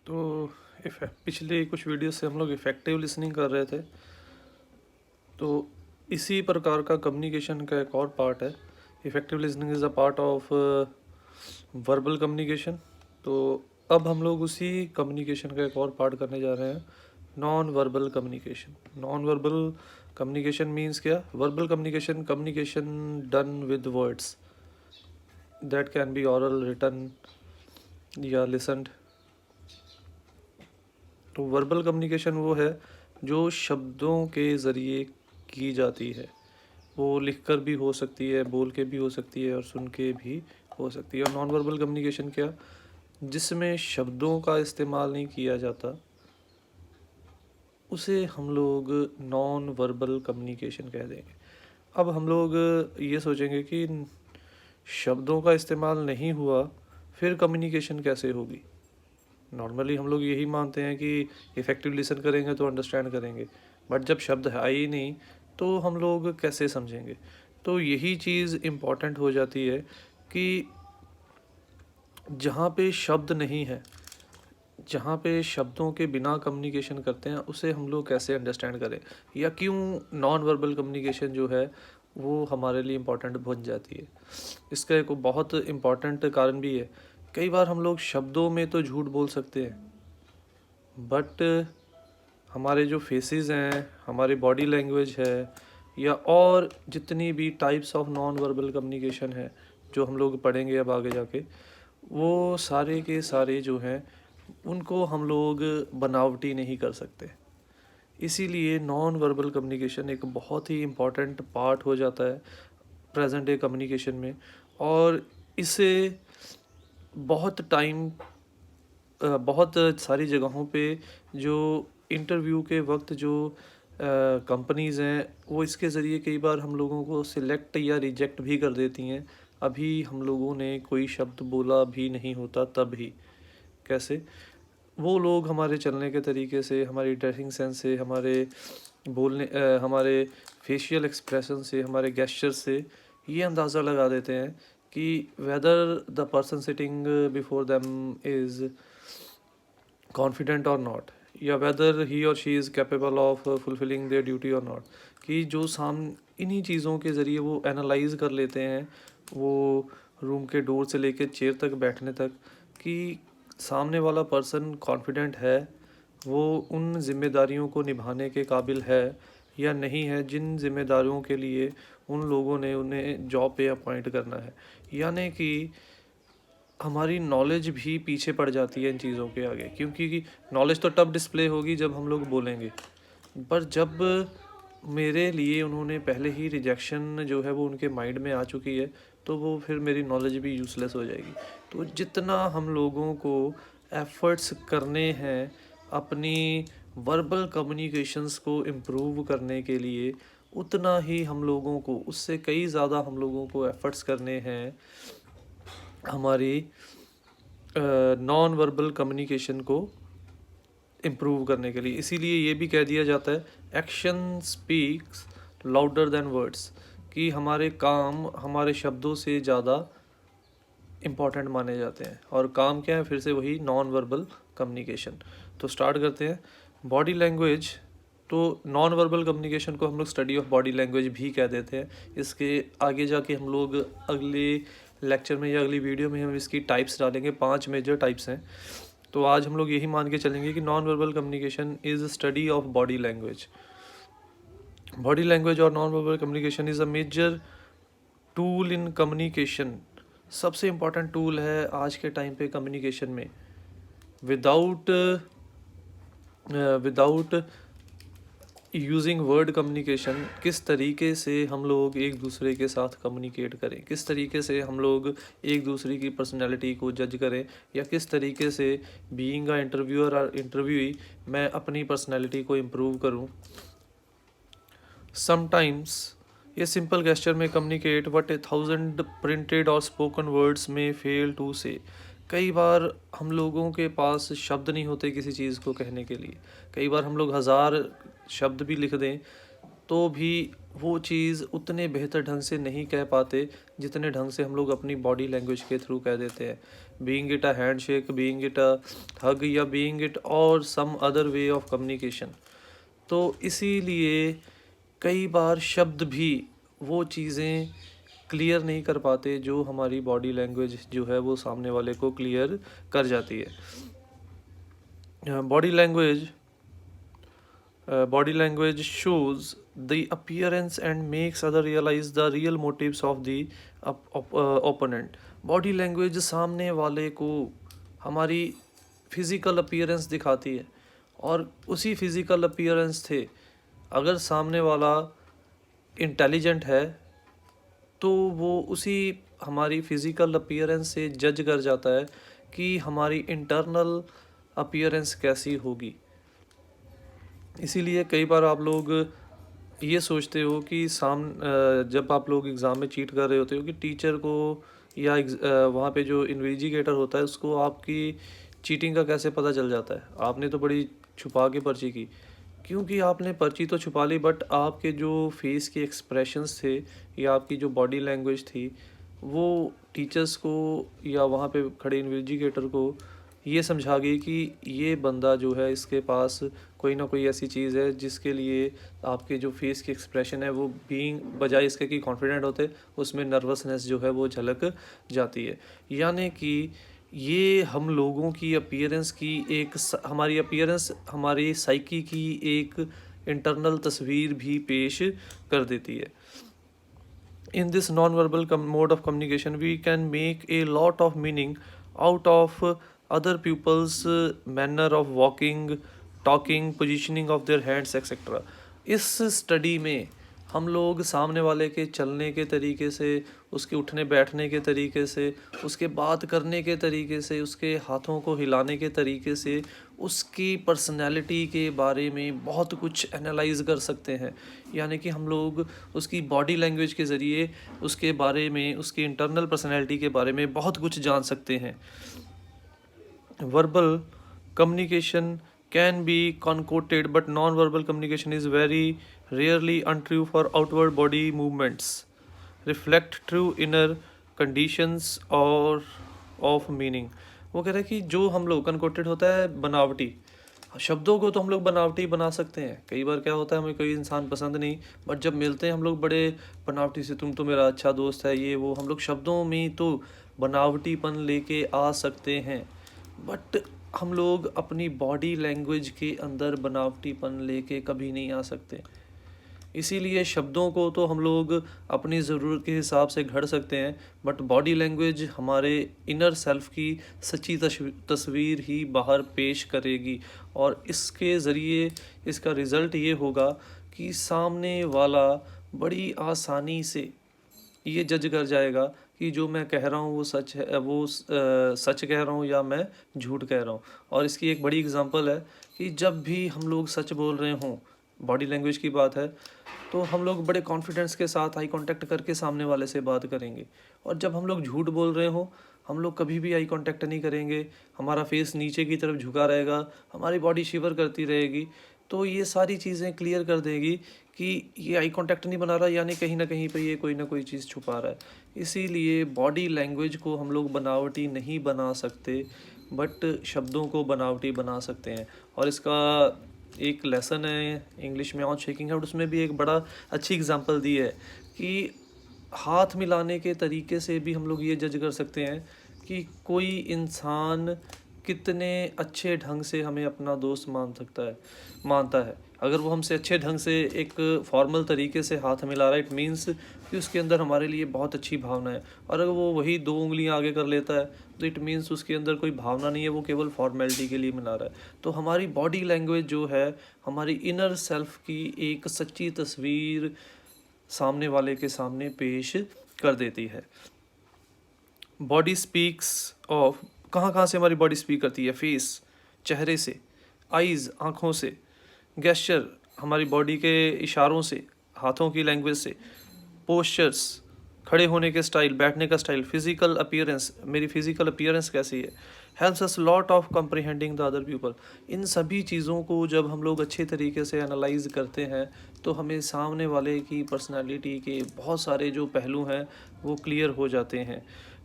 तो पिछले कुछ वीडियो से हम लोग इफ़ेक्टिव लिसनिंग कर रहे थे। तो इसी प्रकार का कम्युनिकेशन का एक और पार्ट है। Effective listening is a part of verbal communication. तो अब हम लोग उसी कम्युनिकेशन का एक और पार्ट करने जा रहे हैं, non verbal communication. Non verbal communication means क्या? Verbal communication, communication done with words that can be oral, written या लिसन्ड। तो वर्बल कम्युनिकेशन वो है जो शब्दों के ज़रिए की जाती है। वो लिखकर भी हो सकती है, बोल के भी हो सकती है और सुन के भी हो सकती है। और नॉन वर्बल कम्युनिकेशन क्या? जिसमें शब्दों का इस्तेमाल नहीं किया जाता, उसे हम लोग नॉन वर्बल कम्युनिकेशन कह देंगे। अब हम लोग ये सोचेंगे कि शब्दों का इस्तेमाल नहीं हुआ, फिर कम्युनिकेशन कैसे होगी? नॉर्मली हम लोग यही मानते हैं कि इफ़ेक्टिव लिसन करेंगे तो अंडरस्टैंड करेंगे, बट जब शब्द है ही नहीं तो हम लोग कैसे समझेंगे? तो यही चीज़ इम्पॉर्टेंट हो जाती है कि जहाँ पे शब्द नहीं है, जहाँ पे शब्दों के बिना कम्युनिकेशन करते हैं, उसे हम लोग कैसे अंडरस्टैंड करें, या क्यों नॉन वर्बल कम्युनिकेशन जो है वो हमारे लिए इम्पॉर्टेंट बन जाती है। इसका एक बहुत इम्पॉर्टेंट कारण भी है। कई बार हम लोग शब्दों में तो झूठ बोल सकते हैं, बट हमारे जो फेसेस हैं, हमारी बॉडी लैंग्वेज है, या और जितनी भी types of non verbal communication है जो हम लोग पढ़ेंगे अब आगे जाके, वो सारे के सारे जो हैं उनको हम लोग बनावटी नहीं कर सकते। इसीलिए नॉन वर्बल कम्युनिकेशन एक बहुत ही इम्पॉर्टेंट पार्ट हो जाता है प्रेजेंट डे कम्युनिकेशन में। और इसे बहुत टाइम बहुत सारी जगहों पे जो इंटरव्यू के वक्त जो कंपनीज़ हैं, वो इसके ज़रिए कई बार हम लोगों को सिलेक्ट या रिजेक्ट भी कर देती हैं। अभी हम लोगों ने कोई शब्द बोला भी नहीं होता तब ही। कैसे? वो लोग हमारे चलने के तरीके से, हमारी ड्रेसिंग सेंस से, हमारे फेशियल एक्सप्रेशन से, हमारे गेस्चर से ये अंदाज़ा लगा देते हैं कि whether the person sitting before them is confident और नॉट, या वेदर ही और she is capable of fulfilling their duty और नॉट। कि जो इन्हीं चीज़ों के ज़रिए वो एनालाइज कर लेते हैं, वो रूम के डोर से लेकर चेयर तक बैठने तक, कि सामने वाला पर्सन कॉन्फिडेंट है, वो उन जिम्मेदारियों को निभाने के काबिल है या नहीं है जिन जिम्मेदारियों के लिए उन लोगों ने उन्हें जॉब पे अपॉइंट करना है। यानी कि हमारी नॉलेज भी पीछे पड़ जाती है इन चीज़ों के आगे, क्योंकि नॉलेज तो तब डिस्प्ले होगी जब हम लोग बोलेंगे। पर जब मेरे लिए उन्होंने पहले ही रिजेक्शन जो है वो उनके माइंड में आ चुकी है, तो वो फिर मेरी नॉलेज भी यूज़लेस हो जाएगी। तो जितना हम लोगों को एफ़र्ट्स करने हैं अपनी वर्बल कम्युनिकेशंस को इम्प्रूव करने के लिए, उतना ही हम लोगों को, उससे कई ज़्यादा हम लोगों को एफ़र्ट्स करने हैं हमारी नॉन वर्बल कम्युनिकेशन को इम्प्रूव करने के लिए। इसीलिए ये भी कह दिया जाता है, action speaks louder than words, कि हमारे काम हमारे शब्दों से ज़्यादा इम्पॉर्टेंट माने जाते हैं। और काम क्या है? फिर से वही नॉन वर्बल कम्युनिकेशन। तो स्टार्ट करते हैं। बॉडी लैंग्वेज, तो नॉन वर्बल कम्युनिकेशन को हम लोग स्टडी ऑफ बॉडी लैंग्वेज भी कह देते हैं। इसके आगे जाके हम लोग अगले लेक्चर में या अगली वीडियो में हम इसकी टाइप्स डालेंगे। 5 मेजर टाइप्स हैं। तो आज हम लोग यही मान के चलेंगे कि non verbal communication is study of body language. Body language और non verbal communication is a major tool in communication. सबसे इम्पॉर्टेंट टूल है आज के टाइम पे कम्युनिकेशन में। विदाउट यूजिंग वर्ड कम्युनिकेशन, किस तरीके से हम लोग एक दूसरे के साथ कम्युनिकेट करें, किस तरीके से हम लोग एक दूसरे की पर्सनैलिटी को जज करें, या किस तरीके से बीइंग अ इंटरव्यूअर और इंटरव्यूई मैं अपनी पर्सनैलिटी को इम्प्रूव करूं। समटाइम्स ये सिंपल गेस्चर में कम्युनिकेट व्हाट 1000 प्रिंटेड और स्पोकन वर्ड्स में फेल टू से। कई बार हम लोगों के पास शब्द नहीं होते किसी चीज़ को कहने के लिए। कई बार हम लोग 1000 शब्द भी लिख दें, तो भी वो चीज़ उतने बेहतर ढंग से नहीं कह पाते जितने ढंग से हम लोग अपनी बॉडी लैंग्वेज के थ्रू कह देते हैं। Being it a handshake, being it a hug, या बीइंग इट और some other way of communication. तो इसीलिए कई बार शब्द भी वो चीज़ें क्लियर नहीं कर पाते जो हमारी बॉडी लैंग्वेज जो है वो सामने वाले को क्लियर कर जाती है। Body language shows the appearance and makes other realize the real motives of the opponent. Body language सामने वाले को हमारी फिज़िकल अपीयरेंस दिखाती है, और उसी फिज़िकल अपीयरेंस से अगर सामने वाला इंटेलिजेंट है तो वो उसी हमारी फिज़िकल अपीयरेंस से जज कर जाता है कि हमारी इंटरनल अपीयरेंस कैसी होगी। इसीलिए कई बार आप लोग ये सोचते हो कि जब आप लोग एग्ज़ाम में चीट कर रहे होते हो कि टीचर को या वहाँ पे जो इन्वेस्टिगेटर होता है उसको आपकी चीटिंग का कैसे पता चल जाता है। आपने तो बड़ी छुपा के पर्ची की, क्योंकि आपने पर्ची तो छुपा ली, बट आपके जो फेस के एक्सप्रेशंस थे या आपकी जो बॉडी लैंग्वेज थी वो टीचर्स को या वहाँ पे खड़े इन्वेस्टिगेटर को ये समझा गई कि ये बंदा जो है इसके पास कोई ना कोई ऐसी चीज़ है जिसके लिए आपके जो फेस के एक्सप्रेशन है वो बीइंग बजाय इसके कि कॉन्फिडेंट होते उसमें नर्वसनेस जो है वो झलक जाती है। यानी कि ये हम लोगों की अपीयरेंस की हमारी अपीयरेंस हमारी साइकी की एक इंटरनल तस्वीर भी पेश कर देती है। In this non-verbal mode of communication, we can make a lot of meaning out of other people's manner of walking, talking, positioning of their hands, etc. इस स्टडी में हम लोग सामने वाले के चलने के तरीके से, उसके उठने बैठने के तरीके से, उसके बात करने के तरीके से, उसके हाथों को हिलाने के तरीके से, उसकी पर्सनैलिटी के बारे में बहुत कुछ एनालाइज कर सकते हैं। यानी कि हम लोग उसकी बॉडी लैंग्वेज के ज़रिए उसके बारे में, उसकी इंटरनल पर्सनैलिटी के बारे में बहुत कुछ जान सकते हैं। Verbal communication can be concocted, but non-verbal communication is very rarely untrue for outward body movements reflect true inner conditions or of meaning। वो कह रहे हैं कि जो हम लोग concocted होता है बनावटी शब्दों को, तो हम लोग बनावटी बना सकते हैं। कई बार क्या होता है, हमें कोई इंसान पसंद नहीं, बट जब मिलते हैं हम लोग बड़े बनावटी से, तुम तो मेरा अच्छा दोस्त है, ये वो, हम लोग शब्दों में तो बनावटीपन लेके आ सकते हैं, बट हम लोग अपनी बॉडी लैंग्वेज के अंदर बनावटीपन लेके कभी नहीं आ सकते। इसीलिए शब्दों को तो हम लोग अपनी ज़रूरत के हिसाब से घड़ सकते हैं, बट बॉडी लैंग्वेज हमारे इनर सेल्फ की सच्ची तस्वीर ही बाहर पेश करेगी, और इसके ज़रिए इसका रिज़ल्ट ये होगा कि सामने वाला बड़ी आसानी से ये जज कर जाएगा कि जो मैं कह रहा हूँ वो सच है, वो सच कह रहा हूँ या मैं झूठ कह रहा हूँ। और इसकी एक बड़ी एग्जांपल है कि जब भी हम लोग सच बोल रहे हों, बॉडी लैंग्वेज की बात है, तो हम लोग बड़े कॉन्फिडेंस के साथ आई कांटेक्ट करके सामने वाले से बात करेंगे। और जब हम लोग झूठ बोल रहे हों, हम लोग कभी भी आई कांटेक्ट नहीं करेंगे, हमारा फेस नीचे की तरफ झुका रहेगा, हमारी बॉडी शिवर करती रहेगी। तो ये सारी चीज़ें क्लियर कर देगी कि ये आई कांटेक्ट नहीं बना रहा, यानी कहीं ना कहीं पे ये कोई ना कोई चीज़ छुपा रहा है। इसीलिए बॉडी लैंग्वेज को हम लोग बनावटी नहीं बना सकते, बट शब्दों को बनावटी बना सकते हैं। और इसका एक लेसन है इंग्लिश में ऑन शेकिंग हैंड, उसमें भी एक बड़ा अच्छी एग्जांपल दी है कि हाथ मिलाने के तरीके से भी हम लोग ये जज कर सकते हैं कि कोई इंसान कितने अच्छे ढंग से हमें अपना दोस्त मानता है। अगर वो हमसे अच्छे ढंग से एक फॉर्मल तरीके से हाथ मिला रहा है, इट मीन्स कि उसके अंदर हमारे लिए बहुत अच्छी भावना है। और अगर वो वही 2 उंगलियां आगे कर लेता है तो इट मीन्स उसके अंदर कोई भावना नहीं है, वो केवल फॉर्मेलिटी के लिए मिला रहा है। तो हमारी बॉडी लैंग्वेज जो है हमारी इनर सेल्फ की एक सच्ची तस्वीर सामने वाले के सामने पेश कर देती है। बॉडी स्पीक्स ऑफ, कहाँ से हमारी बॉडी स्पीक करती है? फेस, चेहरे से, आइज़, आँखों से, गेस्चर, हमारी बॉडी के इशारों से, हाथों की लैंग्वेज से, पोस्चर्स, खड़े होने के स्टाइल, बैठने का स्टाइल, फिज़िकल अपीयरेंस, मेरी फिज़िकल अपीयरेंस कैसी है, helps us lot of comprehending the other people. इन सभी चीज़ों को जब हम लोग अच्छे तरीके से एनालाइज करते हैं तो हमें सामने वाले की पर्सनालिटी के बहुत सारे जो पहलू हैं वो क्लियर हो जाते हैं।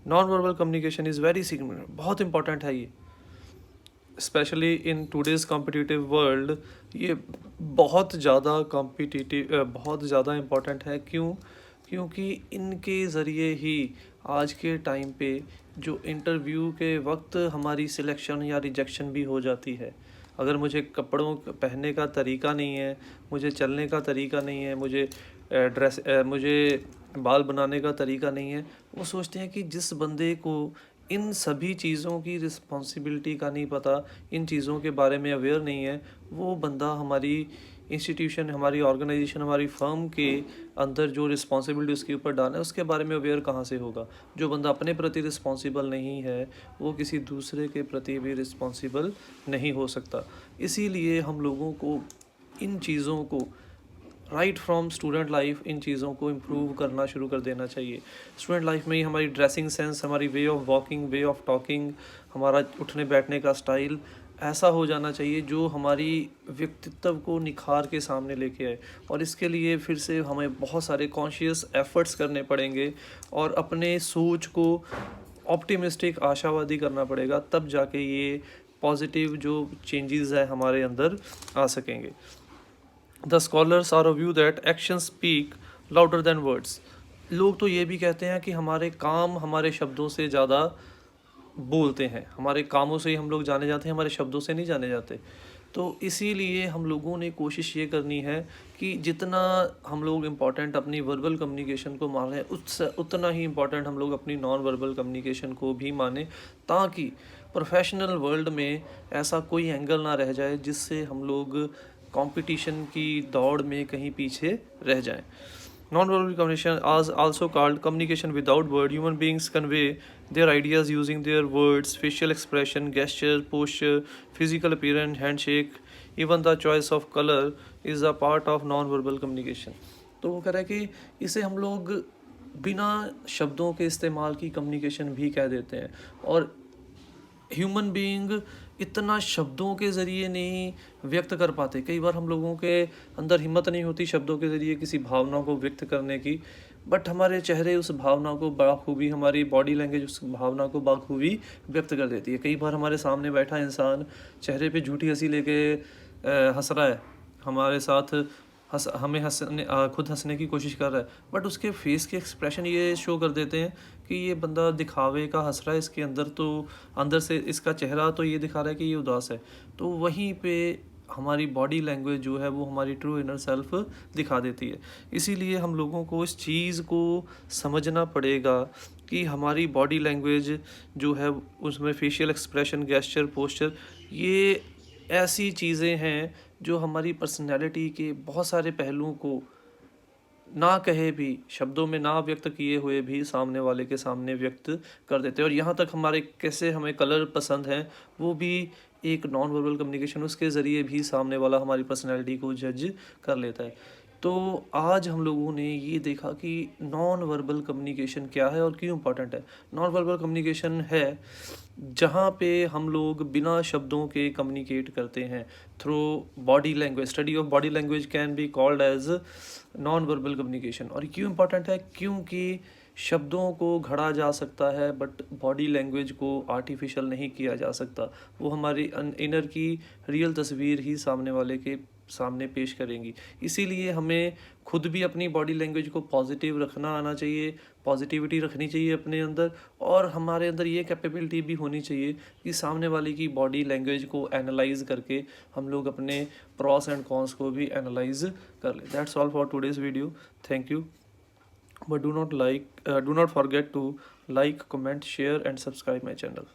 Non verbal communication is very significant, बहुत इंपॉर्टेंट है ये, specially in today's competitive world. ये बहुत ज़्यादा कॉम्पिटिटिव, बहुत ज़्यादा इम्पॉर्टेंट है। क्योंकि इनके ज़रिए ही आज के टाइम पे जो इंटरव्यू के वक्त हमारी सिलेक्शन या रिजेक्शन भी हो जाती है। अगर मुझे कपड़ों पहनने का तरीका नहीं है, मुझे चलने का तरीका नहीं है, मुझे बाल बनाने का तरीका नहीं है, वो सोचते हैं कि जिस बंदे को इन सभी चीज़ों की रिस्पॉन्सिबिलिटी का नहीं पता, इन चीज़ों के बारे में अवेयर नहीं है, वो बंदा हमारी इंस्टीट्यूशन, हमारी ऑर्गेनाइजेशन, हमारी फर्म के अंदर जो रिस्पॉन्सिबिलिटी उसके ऊपर डालना है उसके बारे में अवेयर कहाँ से होगा। जो बंदा अपने प्रति रिस्पॉन्सिबल नहीं है वो किसी दूसरे के प्रति भी रिस्पॉन्सिबल नहीं हो सकता। इसीलिए हम लोगों को इन चीज़ों को right from student life in चीज़ों को इम्प्रूव करना शुरू कर देना चाहिए। स्टूडेंट लाइफ में ही हमारी ड्रेसिंग सेंस, हमारी way of walking, way of talking, हमारा उठने बैठने का स्टाइल ऐसा हो जाना चाहिए जो हमारी व्यक्तित्व को निखार के सामने लेके आए। और इसके लिए फिर से हमें बहुत सारे कॉन्शियस एफर्ट्स करने पड़ेंगे और अपने सोच को ऑप्टिमिस्टिक, आशावादी करना पड़ेगा, तब जाके ये पॉजिटिव जो चेंजेस है हमारे अंदर आ सकेंगे। The scholars are of view that action speak louder than words. लोग तो ये भी कहते हैं कि हमारे काम हमारे शब्दों से ज़्यादा बोलते हैं, हमारे कामों से ही हम लोग जाने जाते हैं, हमारे शब्दों से नहीं जाने जाते। तो इसीलिए हम लोगों ने कोशिश ये करनी है कि जितना हम लोग इम्पॉर्टेंट अपनी वर्बल कम्युनिकेशन को मान रहे हैं उससे उतना ही इम्पॉर्टेंट हम लोग अपनी नॉन वर्बल कम्युनिकेशन को भी माने, ताकि प्रोफेशनल वर्ल्ड में ऐसा कोई एंगल ना रह जाए जिससे हम लोग कंपटीशन की दौड़ में कहीं पीछे रह जाएं। Non-verbal communication is also called communication without word. Human beings convey their ideas using their words, facial expression, gesture, posture, physical appearance, handshake, even the choice of color is a part of non-verbal communication. तो वो कह रहा है कि इसे हम लोग बिना शब्दों के इस्तेमाल की कम्युनिकेशन भी कह देते हैं। और ह्यूमन बीइंग इतना शब्दों के ज़रिए नहीं व्यक्त कर पाते। कई बार हम लोगों के अंदर हिम्मत नहीं होती शब्दों के ज़रिए किसी भावना को व्यक्त करने की, बट हमारे चेहरे उस भावना को बखूबी, हमारी बॉडी लैंग्वेज उस भावना को बखूबी व्यक्त कर देती है। कई बार हमारे सामने बैठा इंसान चेहरे पे झूठी हंसी लेके हंस रहा है, हमारे साथ हमें खुद हंसने की कोशिश कर रहा है, बट उसके फेस के एक्सप्रेशन ये शो कर देते हैं कि ये बंदा दिखावे का हंस रहा है, इसके अंदर से इसका चेहरा तो ये दिखा रहा है कि ये उदास है। तो वहीं पे हमारी बॉडी लैंग्वेज जो है वो हमारी ट्रू इनर सेल्फ दिखा देती है। इसीलिए हम लोगों को इस चीज़ को समझना पड़ेगा कि हमारी बॉडी लैंग्वेज जो है उसमें फेशियल एक्सप्रेशन, गेस्चर, पोस्चर, ये ऐसी चीज़ें हैं जो हमारी पर्सनैलिटी के बहुत सारे पहलुओं को ना कहे भी, शब्दों में ना व्यक्त किए हुए भी सामने वाले के सामने व्यक्त कर देते हैं। और यहाँ तक हमारे कैसे हमें कलर पसंद हैं वो भी एक नॉन वर्बल कम्युनिकेशन, उसके ज़रिए भी सामने वाला हमारी पर्सनैलिटी को जज कर लेता है। तो आज हम लोगों ने ये देखा कि नॉन वर्बल कम्युनिकेशन क्या है और क्यों इम्पोर्टेंट है। नॉन वर्बल कम्युनिकेशन है जहाँ पे हम लोग बिना शब्दों के कम्युनिकेट करते हैं through body language. Study of body language can be called as non verbal communication. और क्यों इम्पोर्टेंट है? क्योंकि शब्दों को घड़ा जा सकता है बट बॉडी लैंग्वेज को आर्टिफिशियल नहीं किया जा सकता। वो हमारी इनर की रियल तस्वीर ही सामने वाले के सामने पेश करेंगी। इसीलिए हमें खुद भी अपनी बॉडी लैंग्वेज को पॉजिटिव रखना आना चाहिए, पॉजिटिविटी रखनी चाहिए अपने अंदर, और हमारे अंदर ये कैपेबिलिटी भी होनी चाहिए कि सामने वाले की बॉडी लैंग्वेज को एनालाइज करके हम लोग अपने प्रॉस एंड कॉन्स को भी एनालाइज कर लें। That's all for today's video. Thank you. But do not forget to like, comment, share and subscribe my channel.